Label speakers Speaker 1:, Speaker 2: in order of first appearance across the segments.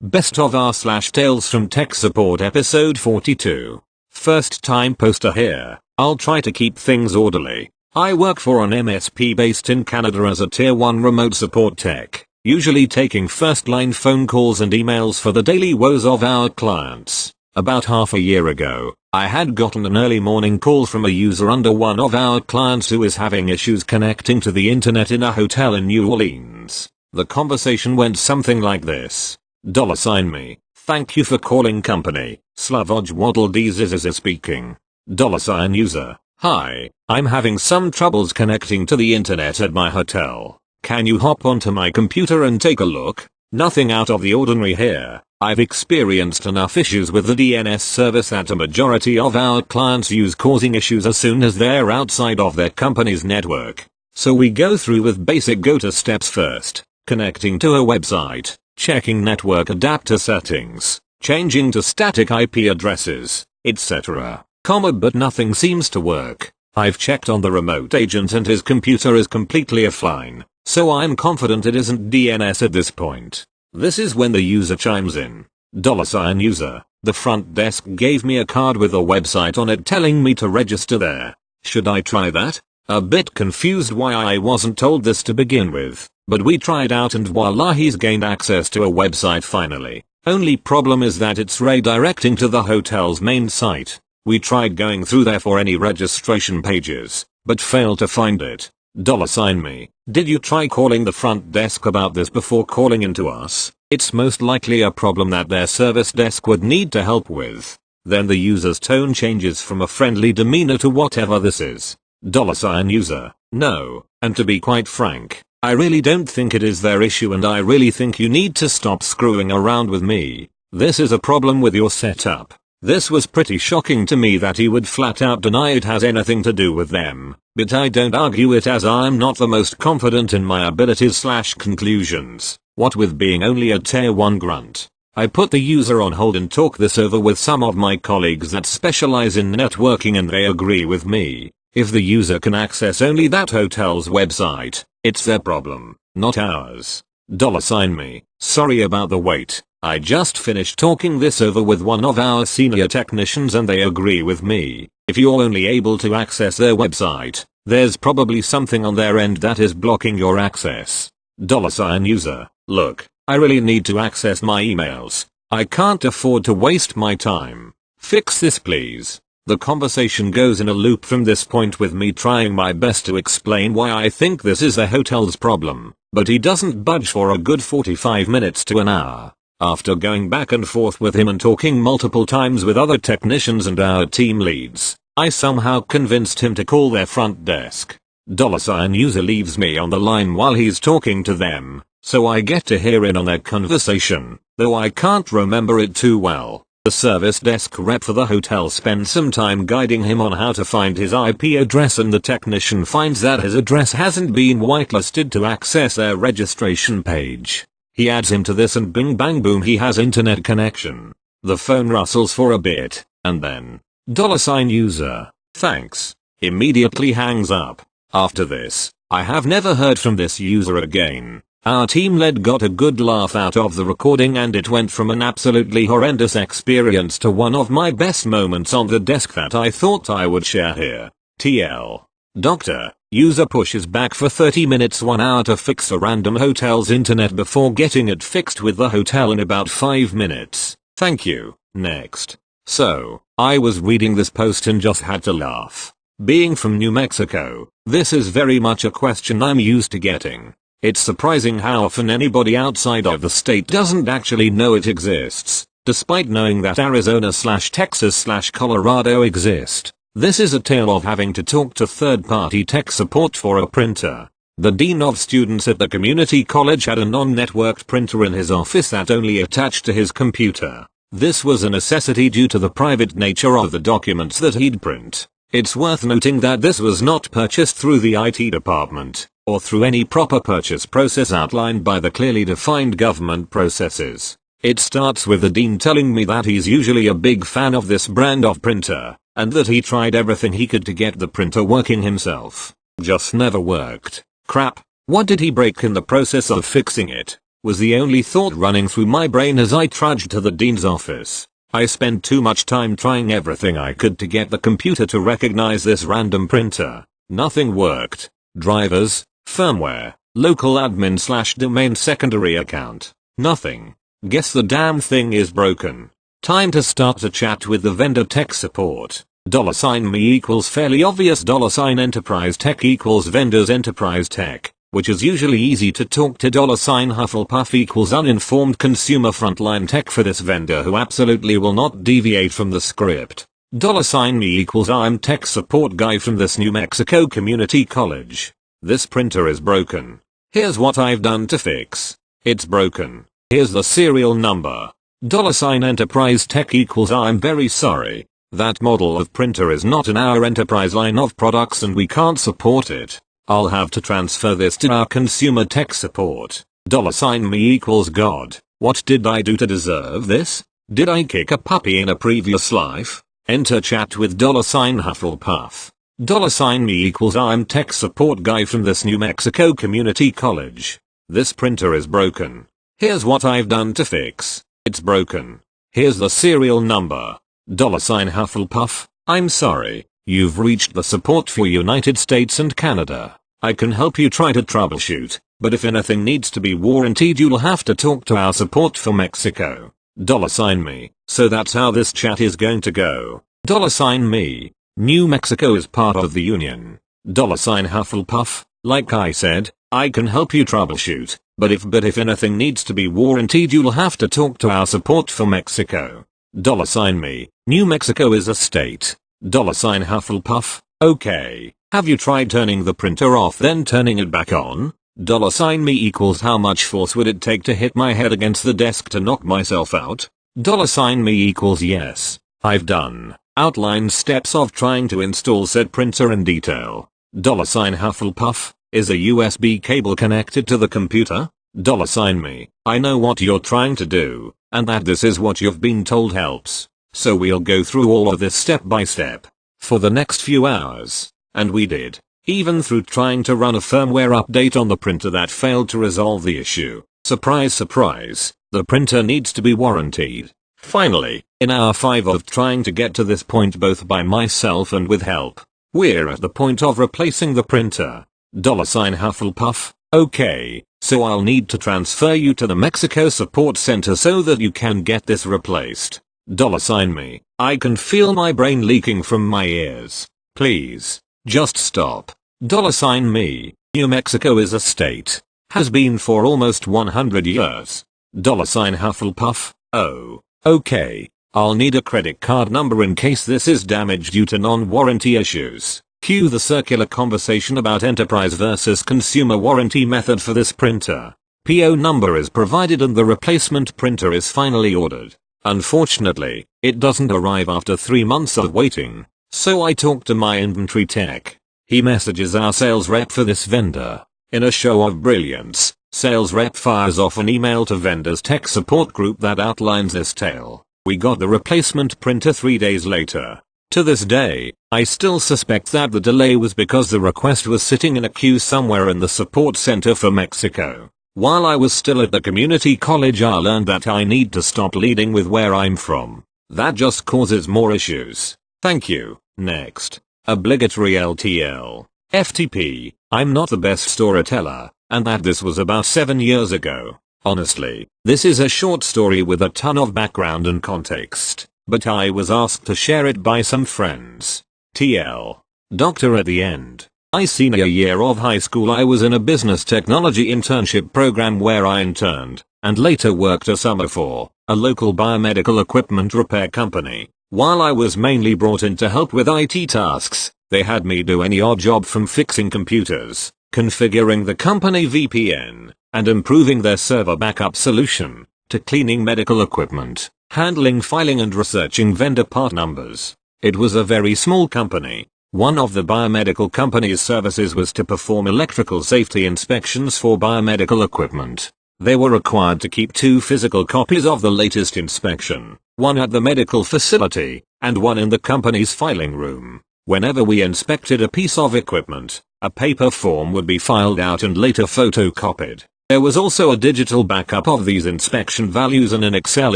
Speaker 1: Best of R / Tales from Tech Support episode 42. First time poster here. I'll try to keep things orderly. I work for an MSP based in Canada as a tier 1 remote support tech, usually taking first line phone calls and emails for the daily woes of our clients. About half a year ago, I had gotten an early morning call from a user under one of our clients who is having issues connecting to the internet in a hotel in New Orleans. The conversation went something like this. $me. Thank you for calling company. Slavoj Waddle D's speaking. $user. Hi, I'm having some troubles connecting to the internet at my hotel. Can you hop onto my computer and take a look? Nothing out of the ordinary here. I've experienced enough issues with the DNS service that a majority of our clients use, causing issues as soon as they're outside of their company's network. So we go through with basic go-to steps first. Connecting to a website. Checking network adapter settings, changing to static IP addresses, etc. But nothing seems to work. I've checked on the remote agent and his computer is completely offline, so I'm confident it isn't DNS at this point. This is when the user chimes in. $user. The front desk gave me a card with a website on it telling me to register there. Should I try that? A bit confused why I wasn't told this to begin with. But we tried out and voila, he's gained access to a website finally. Only problem is that it's redirecting to the hotel's main site. We tried going through there for any registration pages, but failed to find it. $me. Did you try calling the front desk about this before calling into us? It's most likely a problem that their service desk would need to help with. Then the user's tone changes from a friendly demeanor to whatever this is. $user. No, and to be quite frank, I really don't think it is their issue and I really think you need to stop screwing around with me. This is a problem with your setup. This was pretty shocking to me that he would flat out deny it has anything to do with them, but I don't argue it as I'm not the most confident in my abilities / conclusions, what with being only a tier 1 grunt. I put the user on hold and talk this over with some of my colleagues that specialize in networking and they agree with me. If the user can access only that hotel's website, it's their problem, not ours. $me. Sorry about the wait. I just finished talking this over with one of our senior technicians and they agree with me. If you're only able to access their website, there's probably something on their end that is blocking your access. $user. Look, I really need to access my emails. I can't afford to waste my time. Fix this please. The conversation goes in a loop from this point with me trying my best to explain why I think this is the hotel's problem, but he doesn't budge for a good 45 minutes to an hour. After going back and forth with him and talking multiple times with other technicians and our team leads, I somehow convinced him to call their front desk. $user leaves me on the line while he's talking to them, so I get to hear in on their conversation, though I can't remember it too well. The service desk rep for the hotel spends some time guiding him on how to find his IP address and the technician finds that his address hasn't been whitelisted to access their registration page. He adds him to this and bing bang boom he has internet connection. The phone rustles for a bit, and then, $user. Thanks. Immediately hangs up. After this, I have never heard from this user again. Our team lead got a good laugh out of the recording and it went from an absolutely horrendous experience to one of my best moments on the desk that I thought I would share here. TL. Doctor, user pushes back for 30 minutes 1 hour to fix a random hotel's internet before getting it fixed with the hotel in about 5 minutes. Thank you. Next. So, I was reading this post and just had to laugh. Being from New Mexico, this is very much a question I'm used to getting. It's surprising how often anybody outside of the state doesn't actually know it exists, despite knowing that Arizona / Texas / Colorado exist. This is a tale of having to talk to third-party tech support for a printer. The dean of students at the community college had a non-networked printer in his office that only attached to his computer. This was a necessity due to the private nature of the documents that he'd print. It's worth noting that this was not purchased through the IT department, or through any proper purchase process outlined by the clearly defined government processes. It starts with the dean telling me that he's usually a big fan of this brand of printer, and that he tried everything he could to get the printer working himself. Just never worked. Crap. What did he break in the process of fixing it? was the only thought running through my brain as I trudged to the dean's office. I spent too much time trying everything I could to get the computer to recognize this random printer. Nothing worked. Drivers, firmware, local admin/domain secondary account. Nothing. Guess the damn thing is broken. Time to start a chat with the vendor tech support. $me equals fairly obvious. $enterprise tech equals vendors enterprise tech, which is usually easy to talk to. $Hufflepuff equals uninformed consumer frontline tech for this vendor who absolutely will not deviate from the script. $me equals I'm tech support guy from this New Mexico community college. This printer is broken. Here's what I've done to fix. It's broken. Here's the serial number. $enterprise tech equals I'm very sorry. That model of printer is not in our enterprise line of products and we can't support it. I'll have to transfer this to our consumer tech support. $me equals God. What did I do to deserve this? Did I kick a puppy in a previous life? Enter chat with $Hufflepuff. $me equals I'm tech support guy from this New Mexico community college. This printer is broken. Here's what I've done to fix. It's broken. Here's the serial number. $Hufflepuff. I'm sorry. You've reached the support for United States and Canada. I can help you try to troubleshoot, but if anything needs to be warranted you'll have to talk to our support for Mexico. $me. So that's how this chat is going to go. $me. New Mexico is part of the Union. $Hufflepuff. Like I said, I can help you troubleshoot, but if anything needs to be warranted you'll have to talk to our support for Mexico. $me. New Mexico is a state. Hufflepuff. Okay. Have you tried turning the printer off then turning it back on? $me equals how much force would it take to hit my head against the desk to knock myself out? $me equals yes. I've done. Outline steps of trying to install said printer in detail. $Hufflepuff. Is a USB cable connected to the computer? $me. I know what you're trying to do, and that this is what you've been told helps. So we'll go through all of this step by step. For the next few hours. And we did. Even through trying to run a firmware update on the printer that failed to resolve the issue. Surprise surprise, the printer needs to be warranted. Finally, in hour 5 of trying to get to this point both by myself and with help, we're at the point of replacing the printer. $Hufflepuff. Okay, so I'll need to transfer you to the Mexico support center so that you can get this replaced. $me. I can feel my brain leaking from my ears. Please, just stop. $me. New Mexico is a state. Has been for almost 100 years. $Hufflepuff. Oh, okay. I'll need a credit card number in case this is damaged due to non-warranty issues. Cue the circular conversation about enterprise versus consumer warranty method for this printer. PO number is provided and the replacement printer is finally ordered. Unfortunately, it doesn't arrive after 3 months of waiting. So I talk to my inventory tech. He messages our sales rep for this vendor. In a show of brilliance, sales rep fires off an email to vendor's tech support group that outlines this tale. We got the replacement printer 3 days later. To this day, I still suspect that the delay was because the request was sitting in a queue somewhere in the support center for Mexico. While I was still at the community college I learned that I need to stop leading with where I'm from. That just causes more issues. Thank you. Next. Obligatory LTL. FTP. I'm not the best storyteller, and that this was about 7 years ago. Honestly, this is a short story with a ton of background and context, but I was asked to share it by some friends. TL. Doctor at the end. My senior year of high school I was in a business technology internship program where I interned, and later worked a summer for, a local biomedical equipment repair company. While I was mainly brought in to help with IT tasks, they had me do any odd job from fixing computers, configuring the company VPN, and improving their server backup solution, to cleaning medical equipment, handling filing and researching vendor part numbers. It was a very small company. One of the biomedical company's services was to perform electrical safety inspections for biomedical equipment. They were required to keep 2 physical copies of the latest inspection, one at the medical facility, and one in the company's filing room. Whenever we inspected a piece of equipment, a paper form would be filed out and later photocopied. There was also a digital backup of these inspection values and an Excel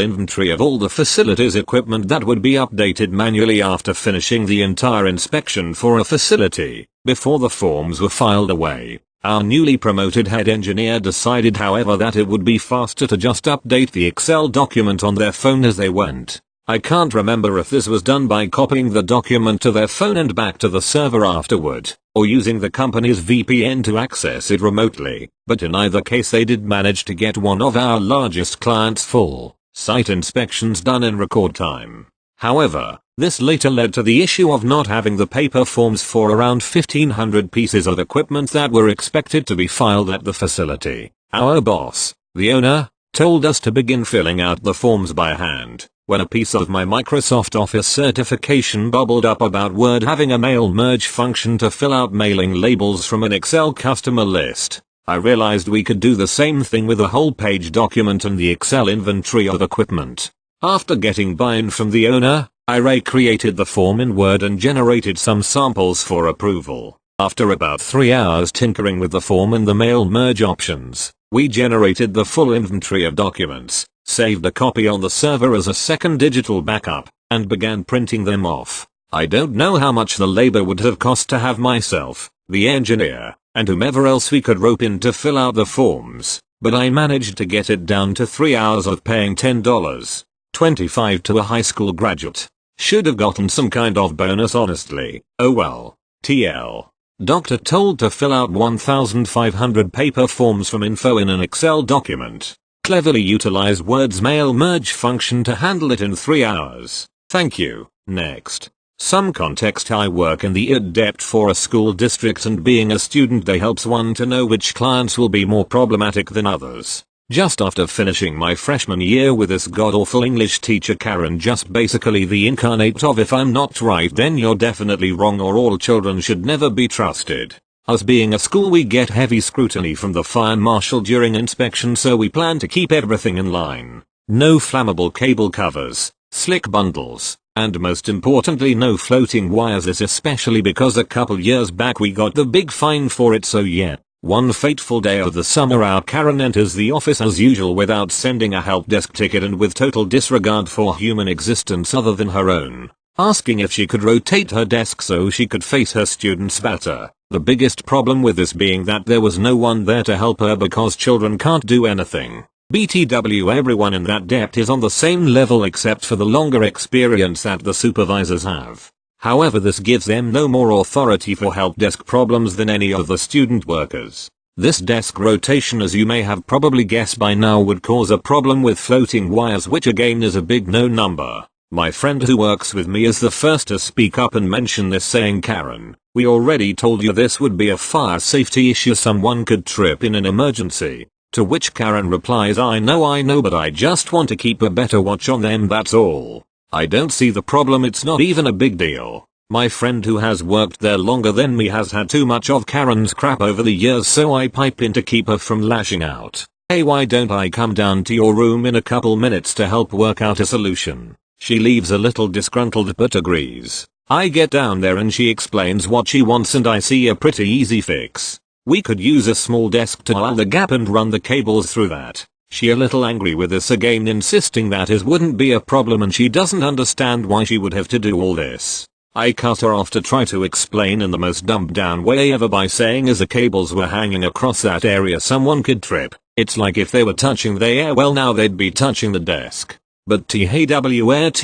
Speaker 1: inventory of all the facility's equipment that would be updated manually after finishing the entire inspection for a facility, before the forms were filed away. Our newly promoted head engineer decided, however, that it would be faster to just update the Excel document on their phone as they went. I can't remember if this was done by copying the document to their phone and back to the server afterward, or using the company's VPN to access it remotely, but in either case they did manage to get one of our largest clients' full site inspections done in record time. However, this later led to the issue of not having the paper forms for around 1,500 pieces of equipment that were expected to be filed at the facility. Our boss, the owner, told us to begin filling out the forms by hand, when a piece of my Microsoft Office certification bubbled up about Word having a mail merge function to fill out mailing labels from an Excel customer list. I realized we could do the same thing with a whole page document and the Excel inventory of equipment. After getting buy-in from the owner, I recreated the form in Word and generated some samples for approval. After about 3 hours tinkering with the form and the mail merge options, we generated the full inventory of documents, saved a copy on the server as a second digital backup, and began printing them off. I don't know how much the labor would have cost to have myself, the engineer, and whomever else we could rope in to fill out the forms, but I managed to get it down to 3 hours of paying $10.25 to a high school graduate. Should have gotten some kind of bonus, honestly. Oh well. TL. Doctor told to fill out 1,500 paper forms from info in an Excel document. Cleverly utilized Word's mail merge function to handle it in 3 hours. Thank you. Next. Some context: I work in the adept for a school district, and being a student they helps one to know which clients will be more problematic than others. Just after finishing my freshman year with this god-awful English teacher Karen, just basically the incarnate of if I'm not right then you're definitely wrong, or all children should never be trusted. Us being a school, we get heavy scrutiny from the fire marshal during inspection, so we plan to keep everything in line. No flammable cable covers, slick bundles, and most importantly no floating wires, this especially because a couple years back we got the big fine for it. So yeah. One fateful day of the summer, our Karen enters the office as usual without sending a help desk ticket and with total disregard for human existence other than her own, asking if she could rotate her desk so she could face her students better. The biggest problem with this being that there was no one there to help her because children can't do anything. BTW, everyone in that dept is on the same level except for the longer experience that the supervisors have. However, this gives them no more authority for help desk problems than any of the student workers. This desk rotation, as you may have probably guessed by now, would cause a problem with floating wires, which again is a big no number. My friend who works with me is the first to speak up and mention this, saying, "Karen, we already told you this would be a fire safety issue, someone could trip in an emergency." To which Karen replies, I know, but I just want to keep a better watch on them, that's all. I don't see the problem, it's not even a big deal. My friend who has worked there longer than me has had too much of Karen's crap over the years, so I pipe in to keep her from lashing out. "Hey, why don't I come down to your room in a couple minutes to help work out a solution?" She leaves a little disgruntled but agrees. I get down there and she explains what she wants and I see a pretty easy fix. We could use a small desk to allow the gap and run the cables through that. She a little angry with us again, insisting that it wouldn't be a problem and she doesn't understand why she would have to do all this. I cut her off to try to explain in the most dumbed down way ever by saying as the cables were hanging across that area someone could trip. It's like if they were touching the air, well now they'd be touching the desk. But THWRTOUCH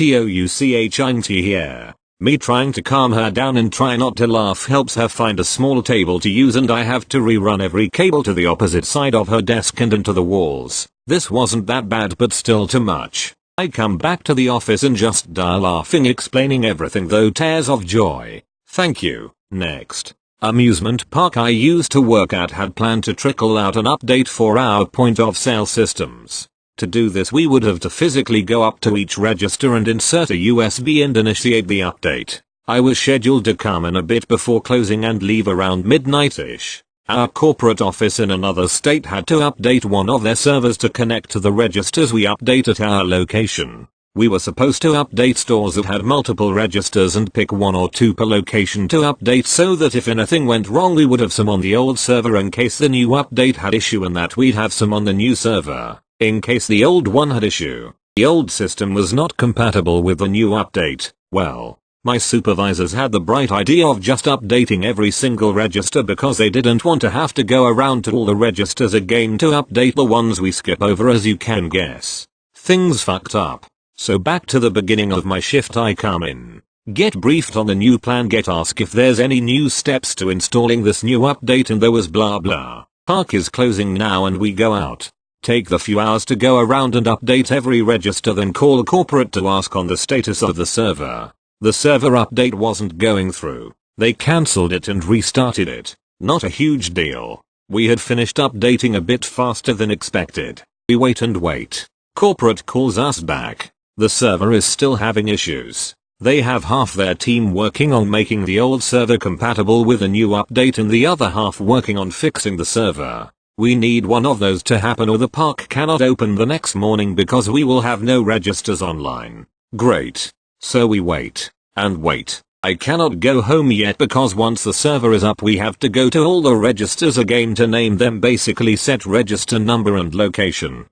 Speaker 1: here. Me trying to calm her down and try not to laugh helps her find a small table to use, and I have to rerun every cable to the opposite side of her desk and into the walls. This wasn't that bad, but still too much. I come back to the office and just die laughing, explaining everything though tears of joy. Thank you. Next. Amusement Park I used to work at had planned to trickle out an update for our point of sale systems. To do this we would have to physically go up to each register and insert a USB and initiate the update. I was scheduled to come in a bit before closing and leave around midnight-ish. Our corporate office in another state had to update one of their servers to connect to the registers we update at our location. We were supposed to update stores that had multiple registers and pick 1 or 2 per location to update so that if anything went wrong we would have some on the old server in case the new update had issue, and that we'd have some on the new server in case the old one had issue. The old system was not compatible with the new update. Well, my supervisors had the bright idea of just updating every single register because they didn't want to have to go around to all the registers again to update the ones we skip over, as you can guess. Things fucked up. So back to the beginning of my shift I come in, get briefed on the new plan, get asked if there's any new steps to installing this new update, and there was blah blah. Park is closing now, and we go out. Take the few hours to go around and update every register, then call corporate to ask on the status of the server. The server update wasn't going through. They cancelled it and restarted it. Not a huge deal. We had finished updating a bit faster than expected. We wait and wait. Corporate calls us back. The server is still having issues. They have half their team working on making the old server compatible with a new update and the other half working on fixing the server. We need one of those to happen or the park cannot open the next morning because we will have no registers online. Great. So we wait. And wait. I cannot go home yet because once the server is up we have to go to all the registers again to name them, basically set register number and location,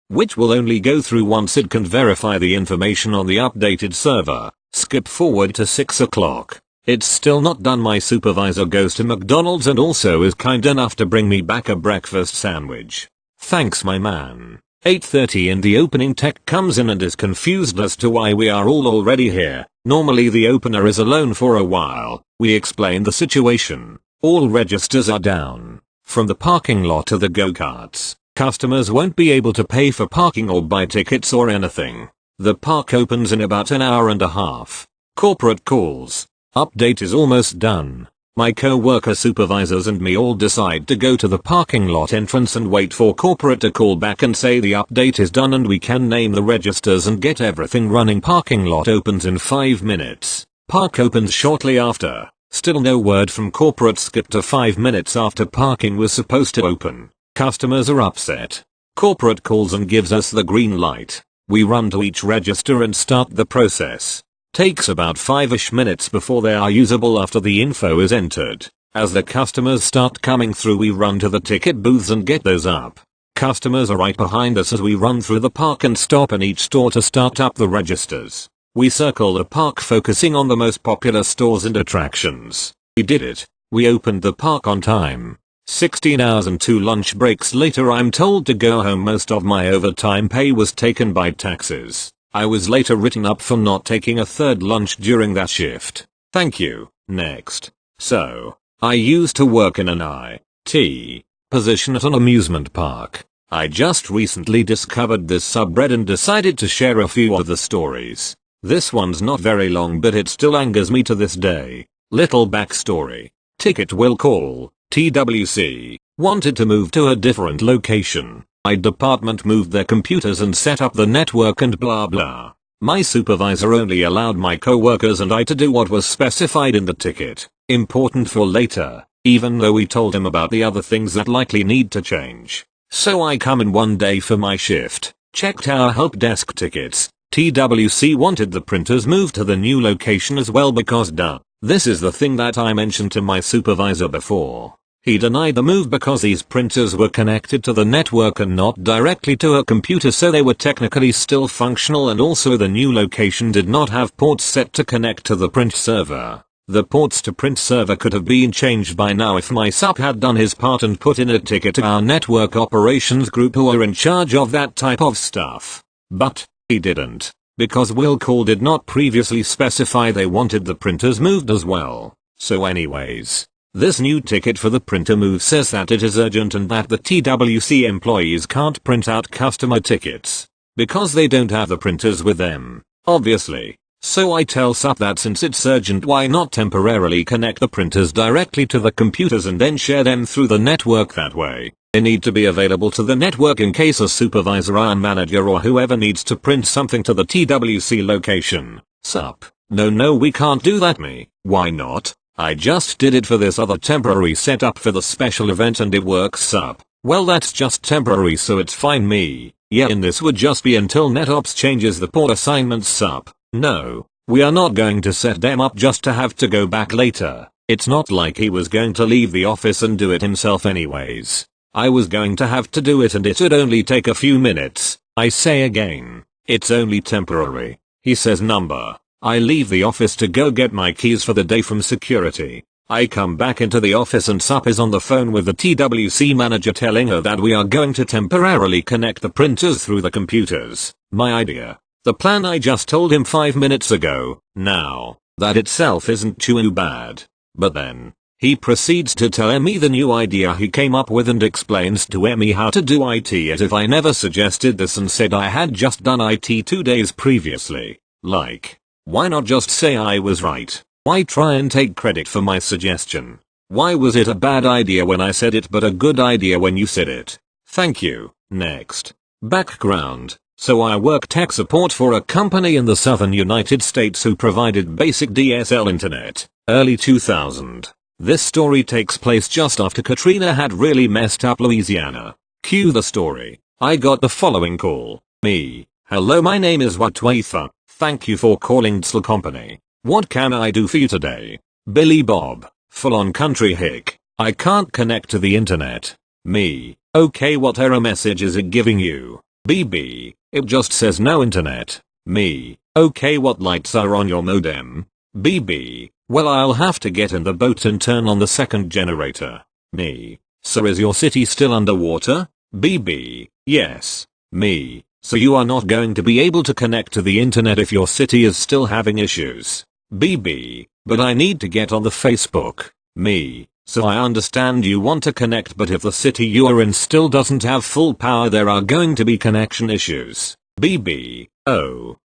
Speaker 1: which will only go through once it can verify the information on the updated server. Skip forward to 6 o'clock. It's still not done. My supervisor goes to McDonald's and also is kind enough to bring me back a breakfast sandwich. Thanks my man. 8:30 and the opening tech comes in and is confused as to why we are all already here. Normally the opener is alone for a while. We explain the situation. All registers are down. From the parking lot to the go-karts. Customers won't be able to pay for parking or buy tickets or anything. The park opens in about an hour and a half. Corporate calls. Update is almost done. My co-worker supervisors and me all decide to go to the parking lot entrance and wait for corporate to call back and say the update is done and we can name the registers and get everything running. Parking lot opens in 5 minutes. Park opens shortly after. Still no word from corporate. Skip to 5 minutes after parking was supposed to open. Customers are upset. Corporate calls and gives us the green light. We run to each register and start the process. Takes about 5ish minutes before they are usable after the info is entered. As the customers start coming through we run to the ticket booths and get those up. Customers are right behind us as we run through the park and stop in each store to start up the registers. We circle the park focusing on the most popular stores and attractions. We did it. We opened the park on time. 16 hours and 2 lunch breaks later I'm told to go home. Most of my overtime pay was taken by taxes. I was later written up for not taking a third lunch during that shift. Thank you. Next. So, I used to work in an IT position at an amusement park. I just recently discovered this subreddit and decided to share a few of the stories. This one's not very long but it still angers me to this day. Little backstory. Ticket will call. TWC wanted to move to a different location. My department moved their computers and set up the network and blah blah. My supervisor only allowed my co-workers and I to do what was specified in the ticket. Important for later, even though we told him about the other things that likely need to change. So I come in one day for my shift, checked our help desk tickets. TWC wanted the printers moved to the new location as well because duh. This is the thing that I mentioned to my supervisor before. He denied the move because these printers were connected to the network and not directly to a computer, so they were technically still functional, and also the new location did not have ports set to connect to the print server. The ports to print server could have been changed by now if my sup had done his part and put in a ticket to our network operations group who are in charge of that type of stuff. But he didn't, because will call did not previously specify they wanted the printers moved as well. So anyways. This new ticket for the printer move says that it is urgent and that the TWC employees can't print out customer tickets because they don't have the printers with them, obviously. So I tell SUP that since it's urgent, why not temporarily connect the printers directly to the computers and then share them through the network that way. They need to be available to the network in case a supervisor or manager or whoever needs to print something to the TWC location. SUP: no we can't do that. Me: why not? I just did it for this other temporary setup for the special event and it works. SUP: well that's just temporary so it's fine. Me: Yeah, and this would just be until NetOps changes the port assignments sup. No, we are not going to set them up just to have to go back later. It's not like he was going to leave the office and do it himself anyways. I was going to have to do it and it'd only take a few minutes. I say again, it's only temporary. He says number. I leave the office to go get my keys for the day from security. I come back into the office and Sup is on the phone with the TWC manager telling her that we are going to temporarily connect the printers through the computers. My idea. The plan I just told him 5 minutes ago. Now, that itself isn't too bad. But then, he proceeds to tell Emmy the new idea he came up with and explains to Emmy how to do IT as if I never suggested this and said I had just done IT 2 days previously. Like, why not just say I was right? Why try and take credit for my suggestion? Why was it a bad idea when I said it but a good idea when you said it? Thank you. Next. Background. So I work tech support for a company in the southern United States who provided basic DSL internet. Early 2000. This story takes place just after Katrina had really messed up Louisiana. Cue the story. I got the following call. Me. Hello, my name is Watwatha. Thank you for calling DSL company. What can I do for you today? Billy Bob. Full on country hick. I can't connect to the internet. Me. Okay, what error message is it giving you? BB. It just says no internet. Me. Okay, what lights are on your modem? BB. Well, I'll have to get in the boat and turn on the second generator. Me. So is your city still underwater? BB. Yes. Me. So you are not going to be able to connect to the internet if your city is still having issues. BB. But I need to get on the Facebook. Me. So I understand you want to connect, but if the city you are in still doesn't have full power, there are going to be connection issues. BB. Oh.